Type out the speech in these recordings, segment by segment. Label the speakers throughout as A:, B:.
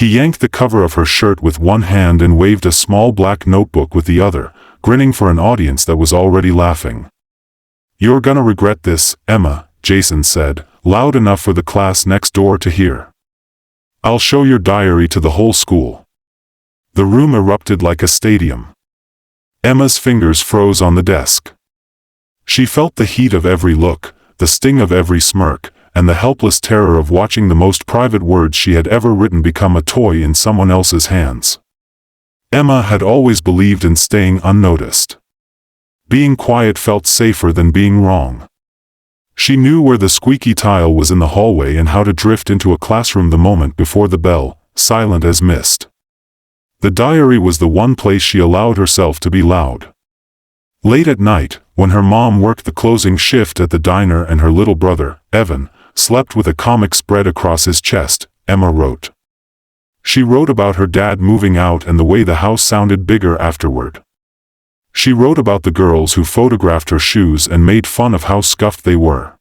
A: He yanked the cover of her shirt with one hand and waved a small black notebook with the other, grinning for an audience that was already laughing. "You're gonna regret this, Emma," Jason said, loud enough for the class next door to hear. "I'll show your diary to the whole school." The room erupted like a stadium. Emma's fingers froze on the desk. She felt the heat of every look, the sting of every smirk, and the helpless terror of watching the most private words she had ever written become a toy in someone else's hands. Emma had always believed in staying unnoticed. Being quiet felt safer than being wrong. She knew where the squeaky tile was in the hallway and how to drift into a classroom the moment before the bell, silent as mist. The diary was the one place she allowed herself to be loud. Late at night, when her mom worked the closing shift at the diner and her little brother, Evan, slept with a comic spread across his chest, Emma wrote. She wrote about her dad moving out and the way the house sounded bigger afterward. She wrote about the girls who photographed her shoes and made fun of how scuffed they were.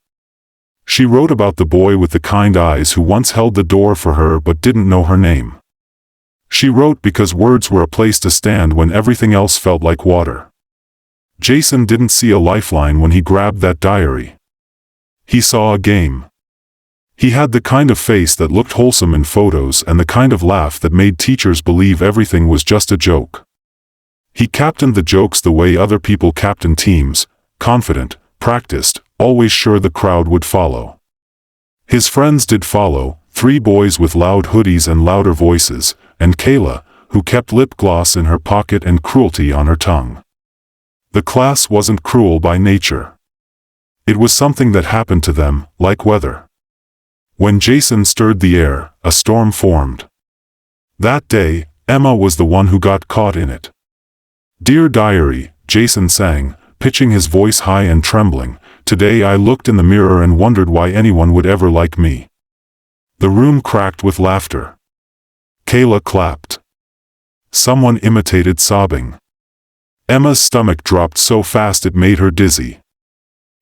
A: She wrote about the boy with the kind eyes who once held the door for her but didn't know her name. She wrote because words were a place to stand when everything else felt like water. Jason didn't see a lifeline when he grabbed that diary. He saw a game. He had the kind of face that looked wholesome in photos and the kind of laugh that made teachers believe everything was just a joke. He captained the jokes the way other people captain teams, confident, practiced, always sure the crowd would follow. His friends did follow, 3 boys with loud hoodies and louder voices, and Kayla, who kept lip gloss in her pocket and cruelty on her tongue. The class wasn't cruel by nature. It was something that happened to them, like weather. When Jason stirred the air, a storm formed. That day, Emma was the one who got caught in it. "Dear Diary," Jason sang, pitching his voice high and trembling, "today I looked in the mirror and wondered why anyone would ever like me." The room cracked with laughter. Kayla clapped. Someone imitated sobbing. Emma's stomach dropped so fast it made her dizzy.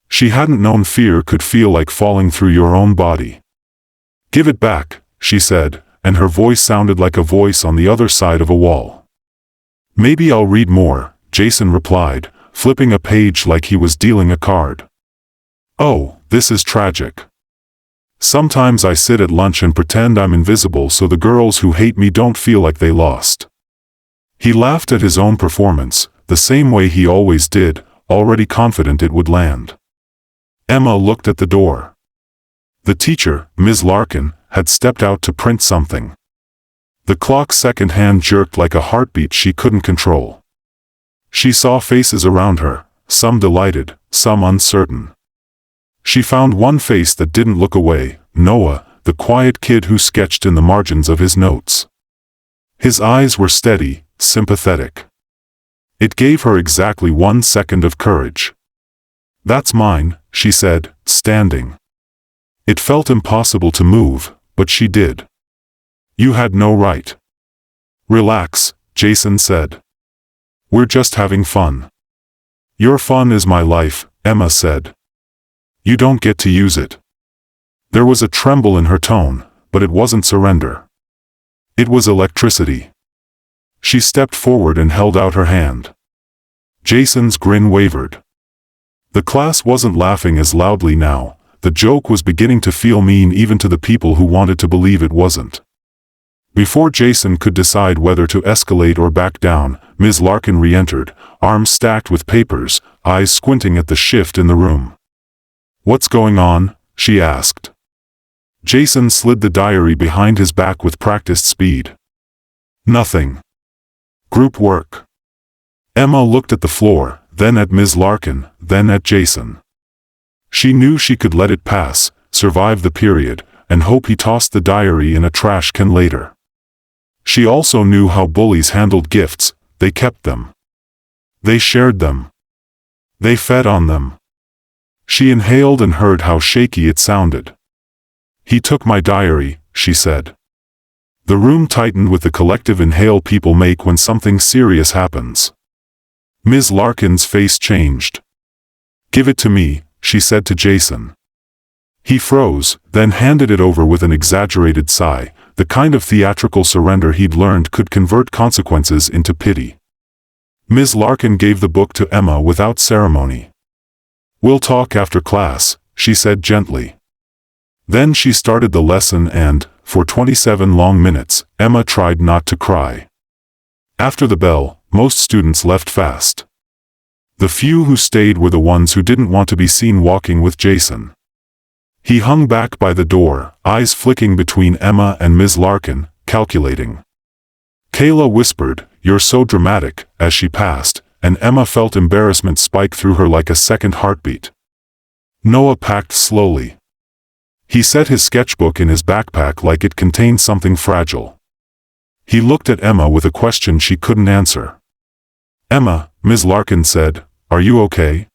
A: She hadn't known fear could feel like falling through your own body. "Give it back," she said, and her voice sounded like a voice on the other side of a wall. "Maybe I'll read more," Jason replied, flipping a page like he was dealing a card. "Oh, this is tragic. Sometimes I sit at lunch and pretend I'm invisible so the girls who hate me don't feel like they lost." He laughed at his own performance, the same way he always did, already confident it would land. Emma looked at the door. The teacher, Ms. Larkin, had stepped out to print something. The clock's second hand jerked like a heartbeat she couldn't control. She saw faces around her, some delighted, some uncertain. She found one face that didn't look away, Noah, the quiet kid who sketched in the margins of his notes. His eyes were steady, sympathetic. It gave her exactly 1 second of courage. "That's mine," she said, standing. It felt impossible to move, but she did. "You had no right." "Relax," Jason said. "We're just having fun." "Your fun is my life," Emma said. "You don't get to use it." There was a tremble in her tone, but it wasn't surrender. It was electricity. She stepped forward and held out her hand. Jason's grin wavered. The class wasn't laughing as loudly now. The joke was beginning to feel mean even to the people who wanted to believe it wasn't. Before Jason could decide whether to escalate or back down, Ms. Larkin re-entered, arms stacked with papers, eyes squinting at the shift in the room. "What's going on?" she asked. Jason slid the diary behind his back with practiced speed. "Nothing. Group work." Emma looked at the floor, then at Ms. Larkin, then at Jason. She knew she could let it pass, survive the period, and hope he tossed the diary in a trash can later. She also knew how bullies handled gifts. They kept them. They shared them. They fed on them. She inhaled and heard how shaky it sounded. "He took my diary," she said. The room tightened with the collective inhale people make when something serious happens. Ms. Larkin's face changed. "Give it to me," she said to Jason. He froze, then handed it over with an exaggerated sigh, the kind of theatrical surrender he'd learned could convert consequences into pity. Ms. Larkin gave the book to Emma without ceremony. "We'll talk after class," she said gently. Then she started the lesson and, for 27 long minutes, Emma tried not to cry. After the bell, most students left fast. The few who stayed were the ones who didn't want to be seen walking with Jason. He hung back by the door, eyes flicking between Emma and Ms. Larkin, calculating. Kayla whispered, "You're so dramatic," as she passed, and Emma felt embarrassment spike through her like a second heartbeat. Noah packed slowly. He set his sketchbook in his backpack like it contained something fragile. He looked at Emma with a question she couldn't answer. "Emma," Ms. Larkin said, "are you okay?"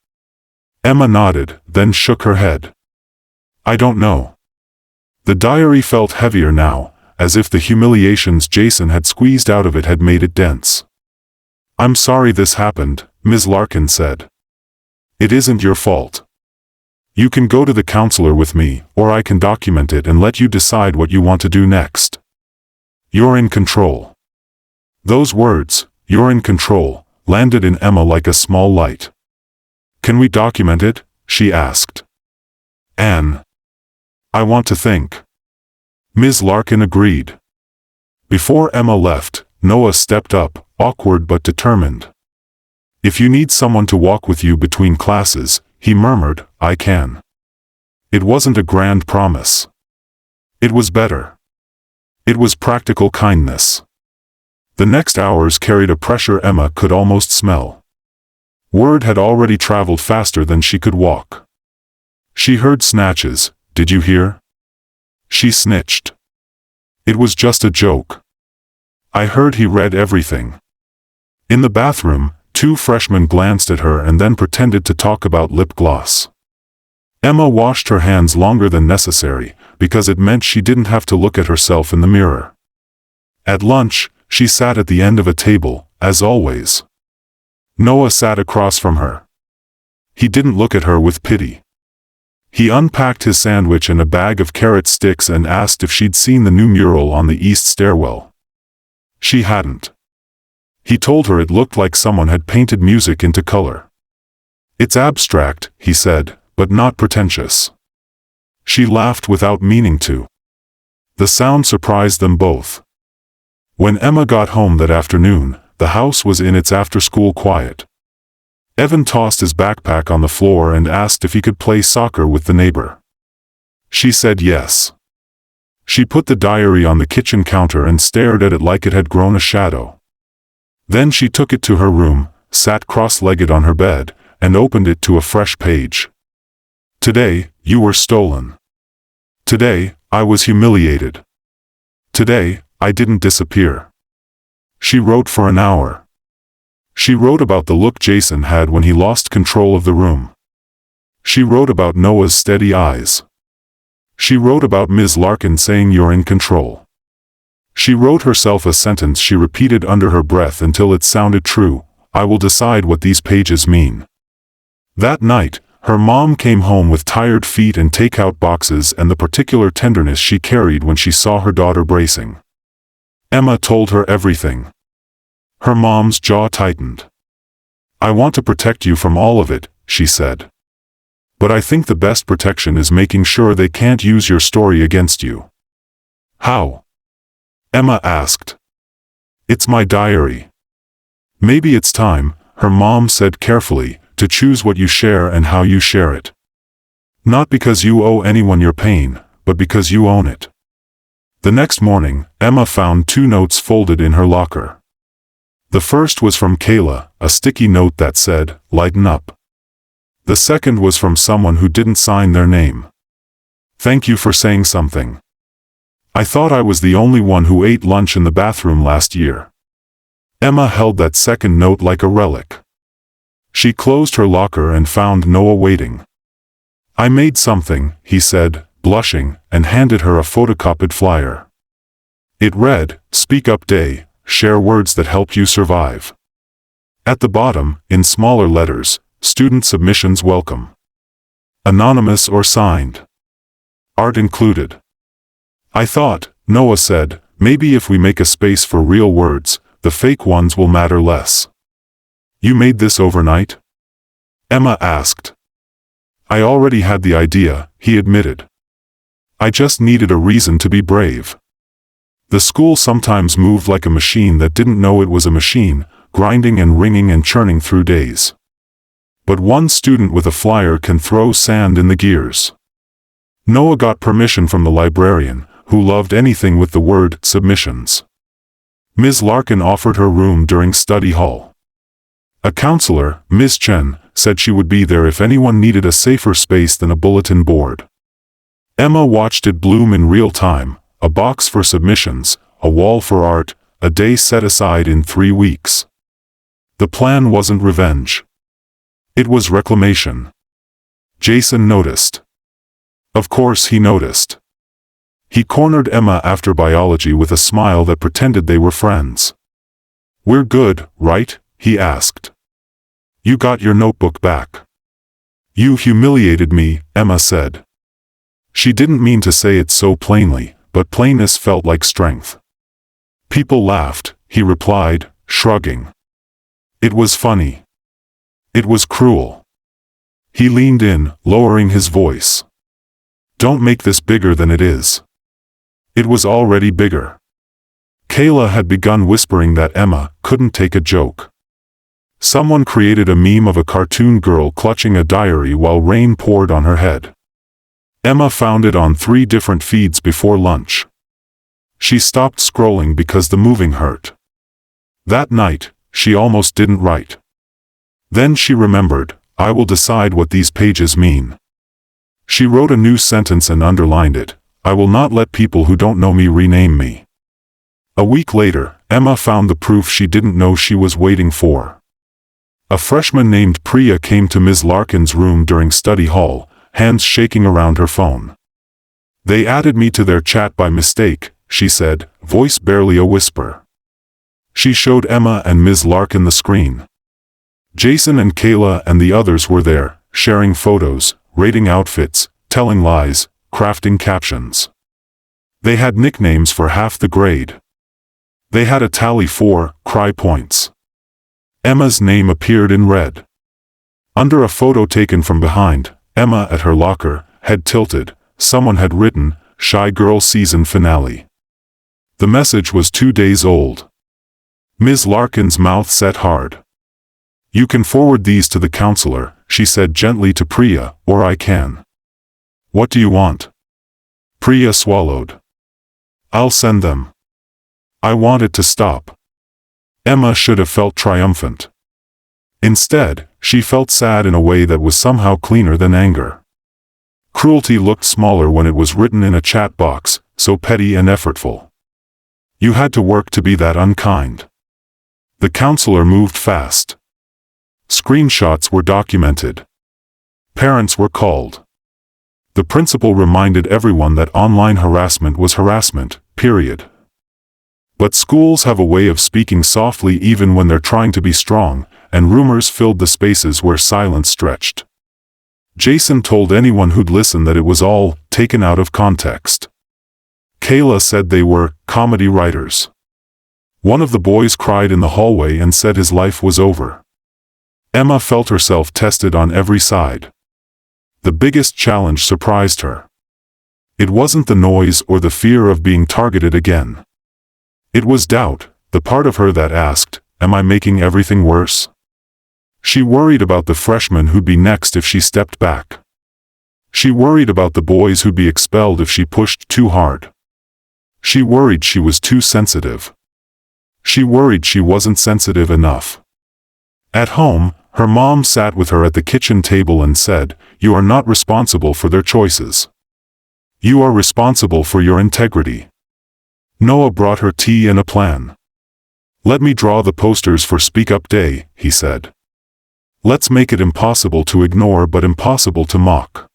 A: Emma nodded, then shook her head. "I don't know." The diary felt heavier now, as if the humiliations Jason had squeezed out of it had made it dense. "I'm sorry this happened," Ms. Larkin said. "It isn't your fault. You can go to the counselor with me, or I can document it and let you decide what you want to do next. You're in control." Those words, "you're in control," landed in Emma like a small light. "Can we document it?" she asked. "Anne. I want to think." Ms. Larkin agreed. Before Emma left, Noah stepped up, awkward but determined. "If you need someone to walk with you between classes," he murmured, "I can." It wasn't a grand promise. It was better. It was practical kindness. The next hours carried a pressure Emma could almost smell. Word had already traveled faster than she could walk. She heard snatches. "Did you hear?" She snitched. "It was just a joke. I heard he read everything." In the bathroom, 2 freshmen glanced at her and then pretended to talk about lip gloss. Emma washed her hands longer than necessary, because it meant she didn't have to look at herself in the mirror. At lunch, she sat at the end of a table, as always. Noah sat across from her. He didn't look at her with pity. He unpacked his sandwich and a bag of carrot sticks and asked if she'd seen the new mural on the east stairwell. She hadn't. He told her it looked like someone had painted music into color. "It's abstract," he said, "but not pretentious." She laughed without meaning to. The sound surprised them both. When Emma got home that afternoon, the house was in its after-school quiet. Evan tossed his backpack on the floor and asked if he could play soccer with the neighbor. She said yes. She put the diary on the kitchen counter and stared at it like it had grown a shadow. Then she took it to her room, sat cross-legged on her bed, and opened it to a fresh page. "Today, you were stolen. Today, I was humiliated. Today, I didn't disappear." She wrote for an hour. She wrote about the look Jason had when he lost control of the room. She wrote about Noah's steady eyes. She wrote about Ms. Larkin saying "you're in control." She wrote herself a sentence she repeated under her breath until it sounded true: "I will decide what these pages mean." That night, her mom came home with tired feet and takeout boxes and the particular tenderness she carried when she saw her daughter bracing. Emma told her everything. Her mom's jaw tightened. "I want to protect you from all of it," she said. "But I think the best protection is making sure they can't use your story against you." "How?" Emma asked. "It's my diary." "Maybe it's time," her mom said carefully, "to choose what you share and how you share it. Not because you owe anyone your pain, but because you own it." The next morning, Emma found 2 notes folded in her locker. The first was from Kayla, a sticky note that said, "Lighten up." The second was from someone who didn't sign their name. "Thank you for saying something. I thought I was the only one who ate lunch in the bathroom last year." Emma held that second note like a relic. She closed her locker and found Noah waiting. "I made something," he said, blushing, and handed her a photocopied flyer. It read, "Speak Up Day, share words that help you survive." At the bottom, in smaller letters, "Student submissions welcome. Anonymous or signed. Art included." "I thought," Noah said, Maybe if we make a space for real words, the fake ones will matter less. You made this overnight? Emma asked. I already had the idea, he admitted. I just needed a reason to be brave. The school sometimes moved like a machine that didn't know it was a machine, grinding and ringing and churning through days. But one student with a flyer can throw sand in the gears. Noah got permission from the librarian, who loved anything with the word submissions. Ms. Larkin offered her room during study hall. A counselor, Ms. Chen, said she would be there if anyone needed a safer space than a bulletin board. Emma watched it bloom in real time, a box for submissions, a wall for art, a day set aside in 3 weeks. The plan wasn't revenge. It was reclamation. Jason noticed. Of course he noticed. He cornered Emma after biology with a smile that pretended they were friends. We're good, right? He asked. You got your notebook back. You humiliated me, Emma said. She didn't mean to say it so plainly, but plainness felt like strength. People laughed, he replied, shrugging. It was funny. It was cruel. He leaned in, lowering his voice. Don't make this bigger than it is. It was already bigger. Kayla had begun whispering that Emma couldn't take a joke. Someone created a meme of a cartoon girl clutching a diary while rain poured on her head. Emma found it on 3 different feeds before lunch. She stopped scrolling because the moving hurt. That night, she almost didn't write. Then she remembered, I will decide what these pages mean. She wrote a new sentence and underlined it, I will not let people who don't know me rename me. A week later, Emma found the proof she didn't know she was waiting for. A freshman named Priya came to Ms. Larkin's room during study hall, hands shaking around her phone. They added me to their chat by mistake, she said, voice barely a whisper. She showed Emma and Ms. Larkin the screen. Jason and Kayla and the others were there, sharing photos, rating outfits, telling lies, crafting captions. They had nicknames for half the grade. They had a tally for cry points. Emma's name appeared in red. Under a photo taken from behind, Emma at her locker, head tilted, someone had written, Shy Girl Season Finale. The message was 2 days old. Ms. Larkin's mouth set hard. You can forward these to the counselor, she said gently to Priya, or I can. What do you want? Priya swallowed. I'll send them. I want it to stop. Emma should have felt triumphant. Instead, she felt sad in a way that was somehow cleaner than anger. Cruelty looked smaller when it was written in a chat box, so petty and effortful. You had to work to be that unkind. The counselor moved fast. Screenshots were documented. Parents were called. The principal reminded everyone that online harassment was harassment, period. But schools have a way of speaking softly even when they're trying to be strong, and rumors filled the spaces where silence stretched. Jason told anyone who'd listen that it was all taken out of context. Kayla said they were comedy writers. One of the boys cried in the hallway and said his life was over. Emma felt herself tested on every side. The biggest challenge surprised her. It wasn't the noise or the fear of being targeted again. It was doubt, the part of her that asked, am I making everything worse? She worried about the freshmen who'd be next if she stepped back. She worried about the boys who'd be expelled if she pushed too hard. She worried she was too sensitive. She worried she wasn't sensitive enough. At home, her mom sat with her at the kitchen table and said, you are not responsible for their choices. You are responsible for your integrity. Noah brought her tea and a plan. Let me draw the posters for Speak Up Day, he said. Let's make it impossible to ignore but impossible to mock.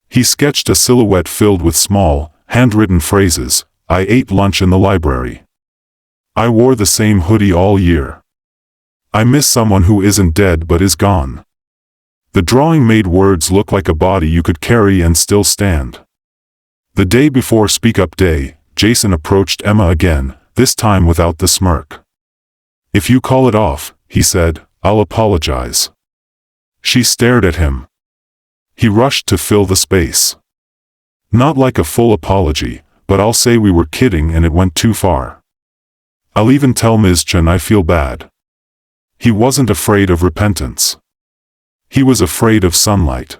A: He sketched a silhouette filled with small, handwritten phrases. I ate lunch in the library. I wore the same hoodie all year. I miss someone who isn't dead but is gone. The drawing made words look like a body you could carry and still stand. The day before Speak Up Day, Jason approached Emma again, this time without the smirk. "If you call it off," he said, "I'll apologize." She stared at him. He rushed to fill the space. "Not like a full apology, but I'll say we were kidding and it went too far. I'll even tell Ms. Chen I feel bad." He wasn't afraid of repentance. He was afraid of sunlight.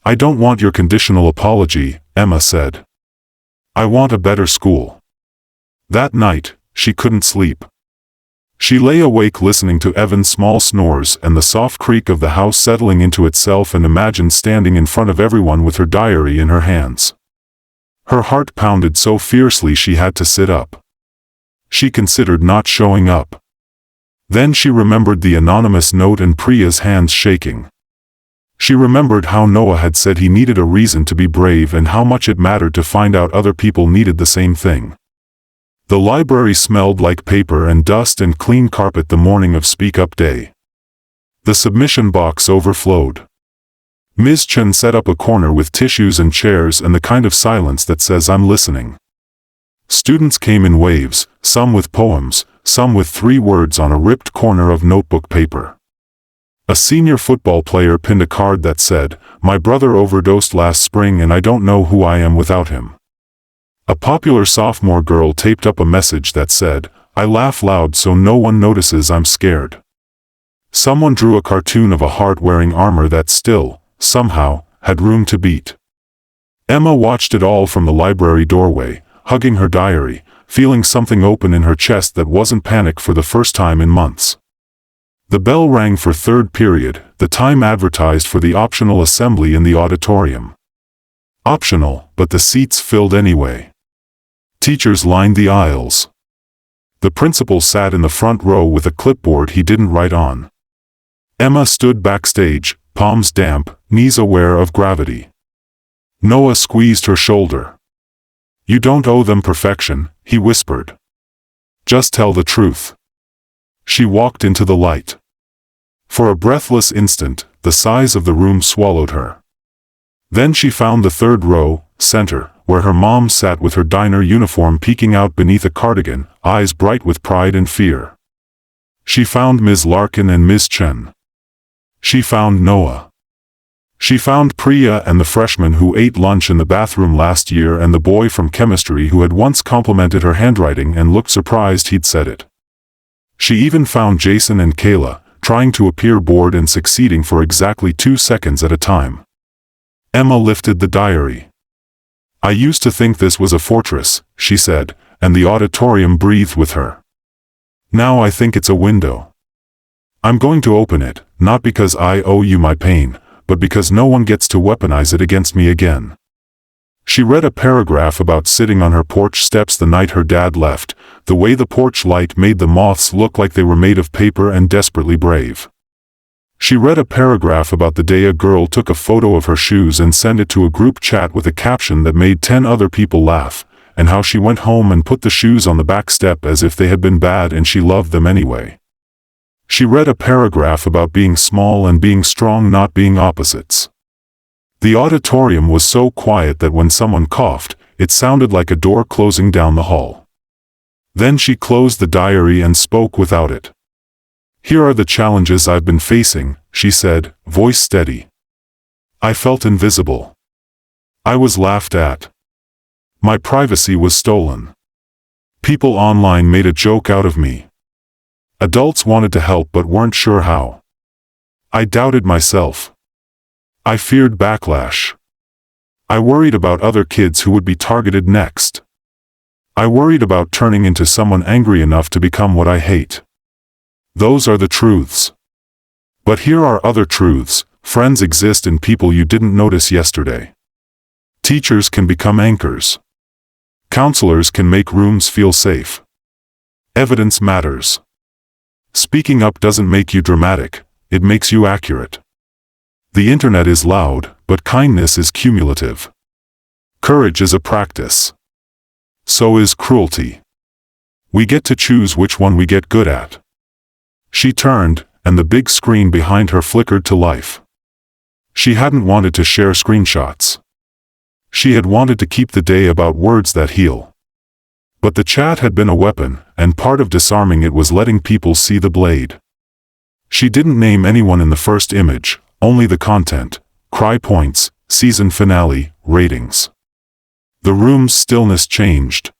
A: "I don't want your conditional apology," Emma said. "I want a better school." That night, she couldn't sleep. She lay awake listening to Evan's small snores and the soft creak of the house settling into itself and imagined standing in front of everyone with her diary in her hands. Her heart pounded so fiercely she had to sit up. She considered not showing up. Then she remembered the anonymous note and Priya's hands shaking. She remembered how Noah had said he needed a reason to be brave and how much it mattered to find out other people needed the same thing. The library smelled like paper and dust and clean carpet the morning of Speak Up Day. The submission box overflowed. Ms. Chen set up a corner with tissues and chairs and the kind of silence that says "I'm listening." Students came in waves, some with poems, some with 3 words on a ripped corner of notebook paper. A senior football player pinned a card that said, "My brother overdosed last spring and I don't know who I am without him." A popular sophomore girl taped up a message that said, "I laugh loud so no one notices I'm scared." Someone drew a cartoon of a heart wearing armor that still, somehow, had room to beat. Emma watched it all from the library doorway, hugging her diary, feeling something open in her chest that wasn't panic for the first time in months. The bell rang for 3rd period, the time advertised for the optional assembly in the auditorium. Optional, but the seats filled anyway. Teachers lined the aisles. The principal sat in the front row with a clipboard he didn't write on. Emma stood backstage, palms damp, knees aware of gravity. Noah squeezed her shoulder. "You don't owe them perfection," he whispered. "Just tell the truth." She walked into the light. For a breathless instant, the size of the room swallowed her. Then she found the 3rd row, center, where her mom sat with her diner uniform peeking out beneath a cardigan, eyes bright with pride and fear. She found Ms. Larkin and Ms. Chen. She found Noah. She found Priya and the freshman who ate lunch in the bathroom last year and the boy from chemistry who had once complimented her handwriting and looked surprised he'd said it. She even found Jason and Kayla, trying to appear bored and succeeding for exactly 2 seconds at a time. Emma lifted the diary. "I used to think this was a fortress," she said, and the auditorium breathed with her. "Now I think it's a window. I'm going to open it, not because I owe you my pain, but because no one gets to weaponize it against me again." She read a paragraph about sitting on her porch steps the night her dad left, the way the porch light made the moths look like they were made of paper and desperately brave. She read a paragraph about the day a girl took a photo of her shoes and sent it to a group chat with a caption that made 10 other people laugh, and how she went home and put the shoes on the back step as if they had been bad and she loved them anyway. She read a paragraph about being small and being strong not being opposites. The auditorium was so quiet that when someone coughed, it sounded like a door closing down the hall. Then she closed the diary and spoke without it. "Here are the challenges I've been facing," she said, voice steady. "I felt invisible. I was laughed at. My privacy was stolen. People online made a joke out of me. Adults wanted to help but weren't sure how. I doubted myself. I feared backlash. I worried about other kids who would be targeted next. I worried about turning into someone angry enough to become what I hate. Those are the truths. But here are other truths. Friends exist in people you didn't notice yesterday. Teachers can become anchors. Counselors can make rooms feel safe. Evidence matters. Speaking up doesn't make you dramatic, it makes you accurate. The internet is loud, but kindness is cumulative. Courage is a practice. So is cruelty. We get to choose which one we get good at." She turned, and the big screen behind her flickered to life. She hadn't wanted to share screenshots. She had wanted to keep the day about words that heal. But the chat had been a weapon, and part of disarming it was letting people see the blade. She didn't name anyone in the first image, only the content, cry points, season finale, ratings. The room's stillness changed.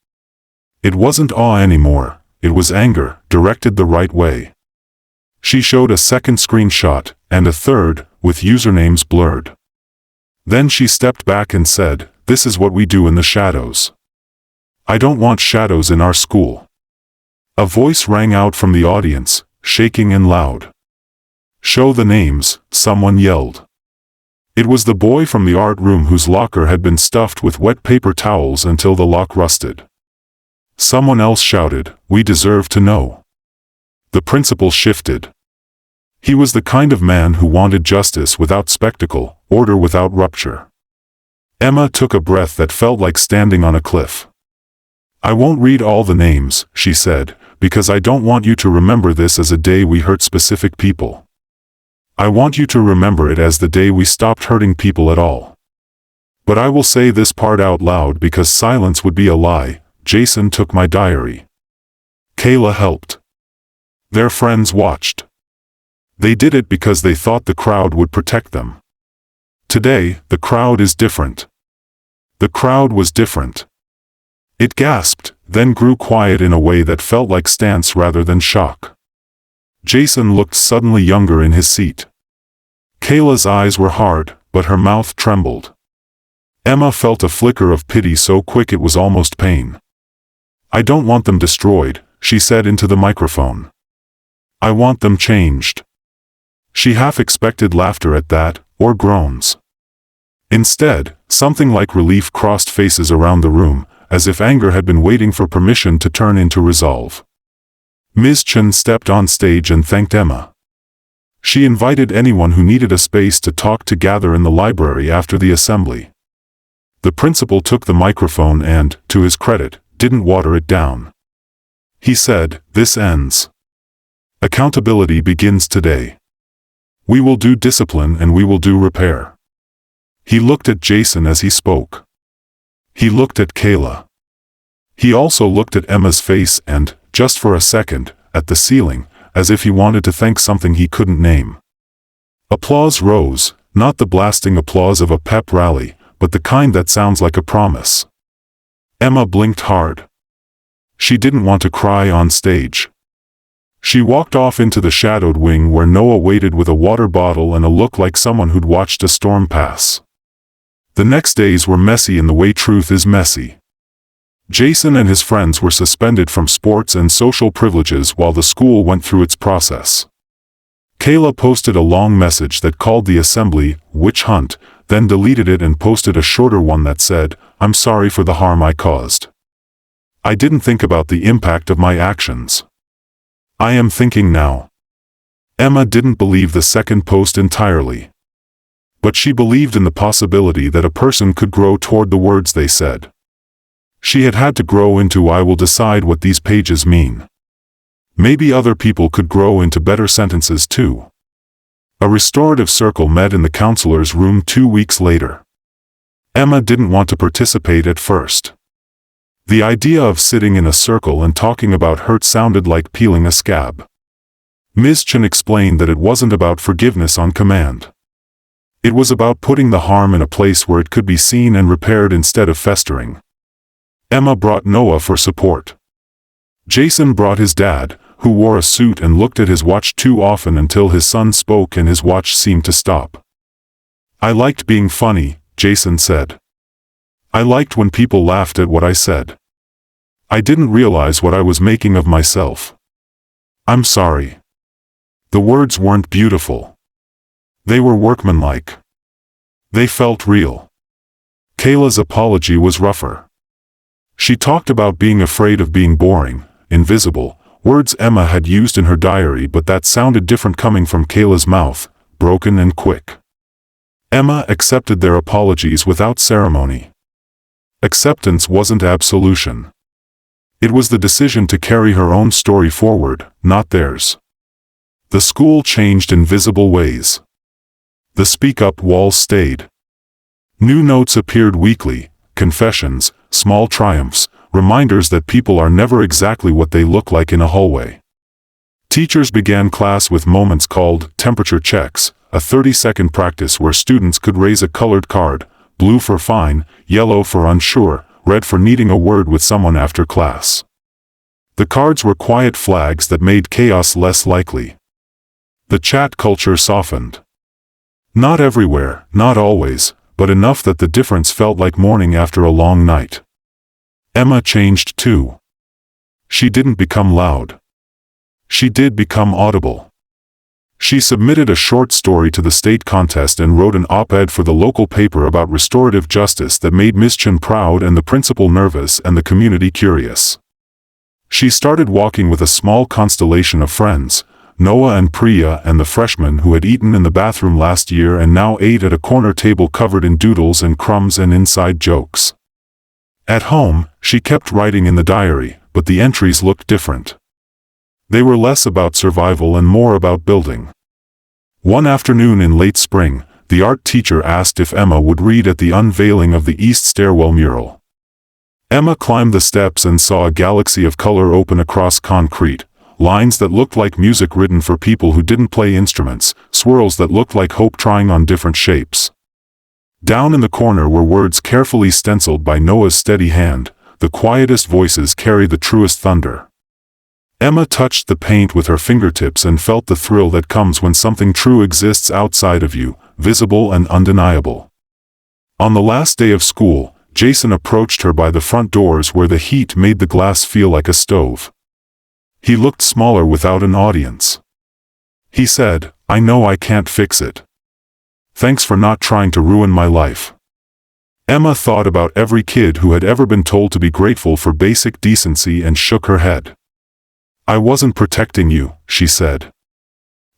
A: It wasn't awe anymore, it was anger, directed the right way. She showed a second screenshot, and a third, with usernames blurred. Then she stepped back and said, "This is what we do in the shadows. I don't want shadows in our school." A voice rang out from the audience, shaking and loud. "Show the names," someone yelled. It was the boy from the art room whose locker had been stuffed with wet paper towels until the lock rusted. Someone else shouted, "We deserve to know." The principal shifted. He was the kind of man who wanted justice without spectacle, order without rupture. Emma took a breath that felt like standing on a cliff. "I won't read all the names," she said, "because I don't want you to remember this as a day we hurt specific people. I want you to remember it as the day we stopped hurting people at all. But I will say this part out loud because silence would be a lie. Jason took my diary." Kayla helped. Their friends watched. They did it because they thought the crowd would protect them. Today, the crowd is different. The crowd was different. It gasped, then grew quiet in a way that felt like stance rather than shock. Jason looked suddenly younger in his seat. Kayla's eyes were hard, but her mouth trembled. Emma felt a flicker of pity so quick it was almost pain. "I don't want them destroyed," she said into the microphone. "I want them changed." She half expected laughter at that, or groans. Instead, something like relief crossed faces around the room, as if anger had been waiting for permission to turn into resolve. Ms. Chen stepped on stage and thanked Emma. She invited anyone who needed a space to talk to gather in the library after the assembly. The principal took the microphone and, to his credit, didn't water it down. He said, "This ends. Accountability begins today. We will do discipline and we will do repair." He looked at Jason as he spoke. He looked at Kayla. He also looked at Emma's face and, just for a second, at the ceiling, as if he wanted to thank something he couldn't name. Applause rose, not the blasting applause of a pep rally, but the kind that sounds like a promise. Emma blinked hard. She didn't want to cry on stage. She walked off into the shadowed wing where Noah waited with a water bottle and a look like someone who'd watched a storm pass. The next days were messy in the way truth is messy. Jason and his friends were suspended from sports and social privileges while the school went through its process. Kayla posted a long message that called the assembly witch hunt, then deleted it and posted a shorter one that said, "I'm sorry for the harm I caused. I didn't think about the impact of my actions. I am thinking now." Emma didn't believe the second post entirely. But she believed in the possibility that a person could grow toward the words they said. She had had to grow into "I will decide what these pages mean." Maybe other people could grow into better sentences too. A restorative circle met in the counselor's room 2 weeks later. Emma didn't want to participate at first. The idea of sitting in a circle and talking about hurt sounded like peeling a scab. Ms. Chen explained that it wasn't about forgiveness on command. It was about putting the harm in a place where it could be seen and repaired instead of festering. Emma brought Noah for support. Jason brought his dad, who wore a suit and looked at his watch too often until his son spoke and his watch seemed to stop. "I liked being funny," Jason said. "I liked when people laughed at what I said. I didn't realize what I was making of myself. I'm sorry." The words weren't beautiful. They were workmanlike. They felt real. Kayla's apology was rougher. She talked about being afraid of being boring, invisible, words Emma had used in her diary, but that sounded different coming from Kayla's mouth, broken and quick. Emma accepted their apologies without ceremony. Acceptance wasn't absolution. It was the decision to carry her own story forward, not theirs. The school changed in visible ways. The speak-up walls stayed. New notes appeared weekly, confessions, small triumphs, reminders that people are never exactly what they look like in a hallway. Teachers began class with moments called temperature checks, a 30-second practice where students could raise a colored card, blue for fine, yellow for unsure, red for needing a word with someone after class. The cards were quiet flags that made chaos less likely. The chat culture softened. Not everywhere, not always, but enough that the difference felt like morning after a long night. Emma changed too. She didn't become loud. She did become audible. She submitted a short story to the state contest and wrote an op-ed for the local paper about restorative justice that made Miss Chen proud and the principal nervous and the community curious. She started walking with a small constellation of friends, Noah and Priya and the freshman who had eaten in the bathroom last year and now ate at a corner table covered in doodles and crumbs and inside jokes. At home, she kept writing in the diary, but the entries looked different. They were less about survival and more about building. One afternoon in late spring, the art teacher asked if Emma would read at the unveiling of the East Stairwell mural. Emma climbed the steps and saw a galaxy of color open across concrete, lines that looked like music written for people who didn't play instruments, swirls that looked like hope trying on different shapes. Down in the corner were words carefully stenciled by Noah's steady hand, "The quietest voices carry the truest thunder." Emma touched the paint with her fingertips and felt the thrill that comes when something true exists outside of you, visible and undeniable. On the last day of school, Jason approached her by the front doors where the heat made the glass feel like a stove. He looked smaller without an audience. He said, "I know I can't fix it. Thanks for not trying to ruin my life." Emma thought about every kid who had ever been told to be grateful for basic decency and shook her head. "I wasn't protecting you," she said.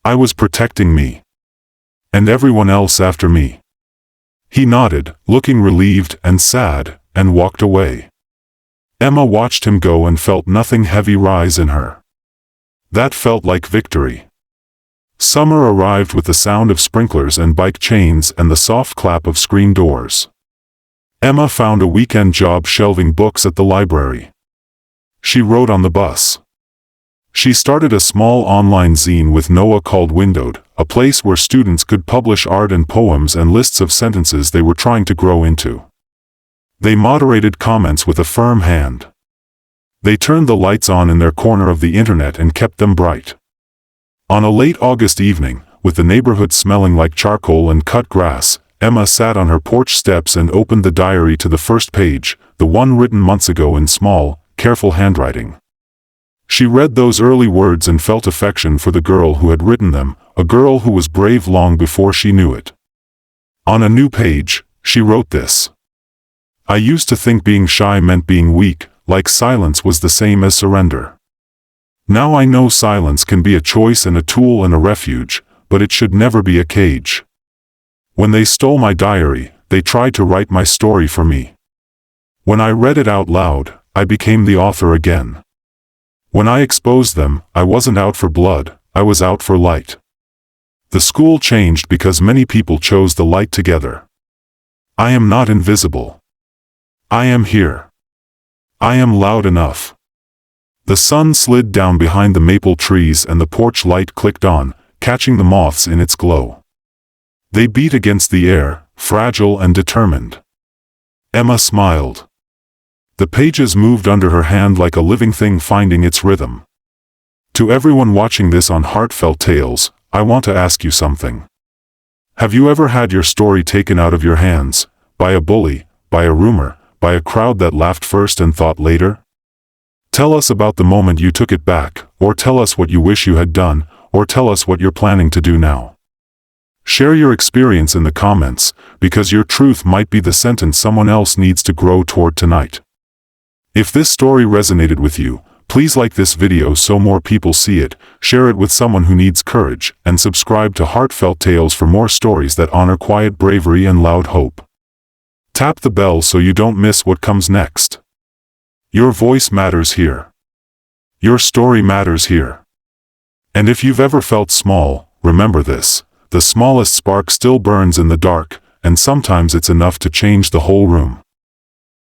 A: "I was protecting me. And everyone else after me." He nodded, looking relieved and sad, and walked away. Emma watched him go and felt nothing heavy rise in her. That felt like victory. Summer arrived with the sound of sprinklers and bike chains and the soft clap of screen doors. Emma found a weekend job shelving books at the library. She wrote on the bus. She started a small online zine with Noah called Windowed, a place where students could publish art and poems and lists of sentences they were trying to grow into. They moderated comments with a firm hand. They turned the lights on in their corner of the internet and kept them bright. On a late August evening, with the neighborhood smelling like charcoal and cut grass, Emma sat on her porch steps and opened the diary to the first page, the one written months ago in small, careful handwriting. She read those early words and felt affection for the girl who had written them, a girl who was brave long before she knew it. On a new page, she wrote this. "I used to think being shy meant being weak, like silence was the same as surrender. Now I know silence can be a choice and a tool and a refuge, but it should never be a cage. When they stole my diary, they tried to write my story for me. When I read it out loud, I became the author again. When I exposed them, I wasn't out for blood, I was out for light. The school changed because many people chose the light together. I am not invisible. I am here. I am loud enough." The sun slid down behind the maple trees and the porch light clicked on, catching the moths in its glow. They beat against the air, fragile and determined. Emma smiled. The pages moved under her hand like a living thing finding its rhythm. To everyone watching this on Heartfelt Tales, I want to ask you something. Have you ever had your story taken out of your hands, by a bully, by a rumor, by a crowd that laughed first and thought later? Tell us about the moment you took it back, or tell us what you wish you had done, or tell us what you're planning to do now. Share your experience in the comments, because your truth might be the sentence someone else needs to grow toward tonight. If this story resonated with you, please like this video so more people see it, share it with someone who needs courage, and subscribe to Heartfelt Tales for more stories that honor quiet bravery and loud hope. Tap the bell so you don't miss what comes next. Your voice matters here. Your story matters here. And if you've ever felt small, remember this: the smallest spark still burns in the dark, and sometimes it's enough to change the whole room.